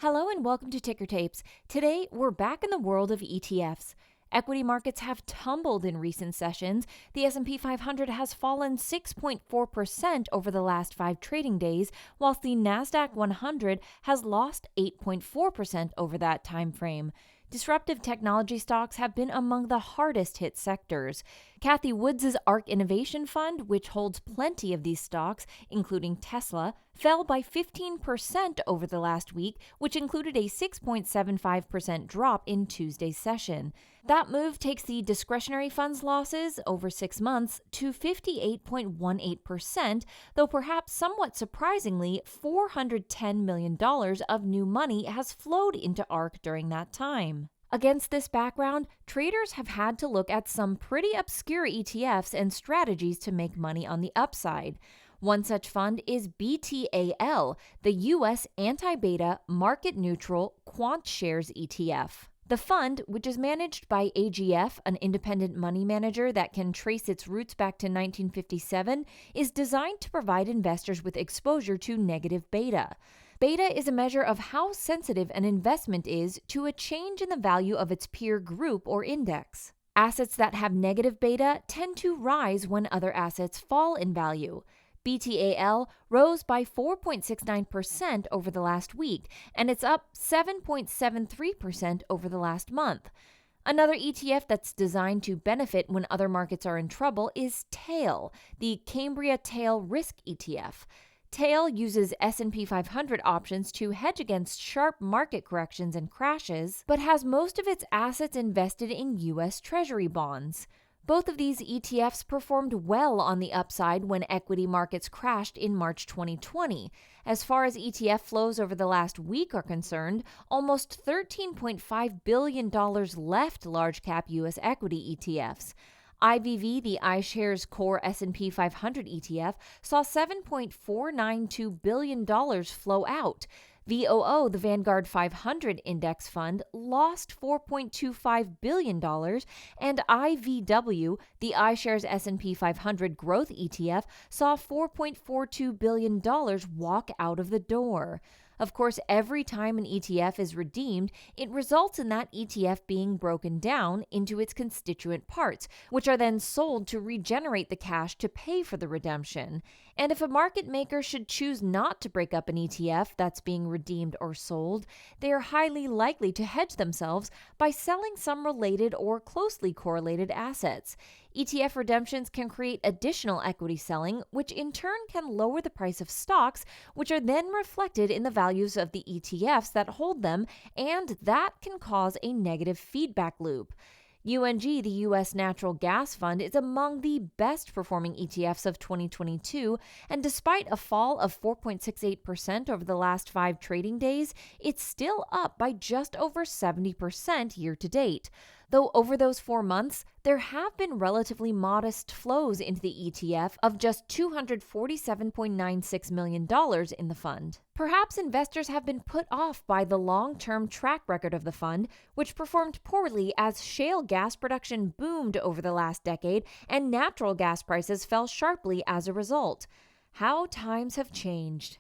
Hello and welcome to Ticker Tapes. Today, we're back in the world of ETFs. Equity markets have tumbled in recent sessions. The S&P 500 has fallen 6.4% over the last 5 trading days, whilst the Nasdaq 100 has lost 8.4% over that time frame. Disruptive technology stocks have been among the hardest hit sectors. Cathie Woods' ARK Innovation Fund, which holds plenty of these stocks, including Tesla, fell by 15% over the last week, which included a 6.75% drop in Tuesday's session. That move takes the discretionary fund's losses over 6 months to 58.18%, though perhaps somewhat surprisingly, $410 million of new money has flowed into ARK during that time. Against this background, traders have had to look at some pretty obscure ETFs and strategies to make money on the upside. One such fund is BTAL, the U.S. anti-beta, market-neutral quant shares ETF. The fund, which is managed by AGF, an independent money manager that can trace its roots back to 1957, is designed to provide investors with exposure to negative beta. Beta is a measure of how sensitive an investment is to a change in the value of its peer group or index. Assets that have negative beta tend to rise when other assets fall in value. BTAL rose by 4.69% over the last week, and it's up 7.73% over the last month. Another ETF that's designed to benefit when other markets are in trouble is TAL, the Cambria TAL Risk ETF. TAL uses S&P 500 options to hedge against sharp market corrections and crashes, but has most of its assets invested in U.S. Treasury bonds. Both of these ETFs performed well on the upside when equity markets crashed in March 2020. As far as ETF flows over the last week are concerned, almost $13.5 billion left large-cap U.S. equity ETFs. IVV, the iShares Core S&P 500 ETF, saw $7.492 billion flow out. VOO, the Vanguard 500 Index Fund, lost $4.25 billion, and IVW, the iShares S&P 500 Growth ETF, saw $4.42 billion walk out of the door. Of course, every time an ETF is redeemed, it results in that ETF being broken down into its constituent parts, which are then sold to regenerate the cash to pay for the redemption. And if a market maker should choose not to break up an ETF that's being redeemed or sold, they are highly likely to hedge themselves by selling some related or closely correlated assets. ETF redemptions can create additional equity selling, which in turn can lower the price of stocks, which are then reflected in the values of the ETFs that hold them, and that can cause a negative feedback loop. UNG, the U.S. Natural Gas Fund, is among the best performing ETFs of 2022, and despite a fall of 4.68% over the last 5 trading days, it's still up by just over 70% year to date. Though over those 4 months, there have been relatively modest flows into the ETF of just $247.96 million in the fund. Perhaps investors have been put off by the long-term track record of the fund, which performed poorly as shale gas production boomed over the last decade and natural gas prices fell sharply as a result. How times have changed.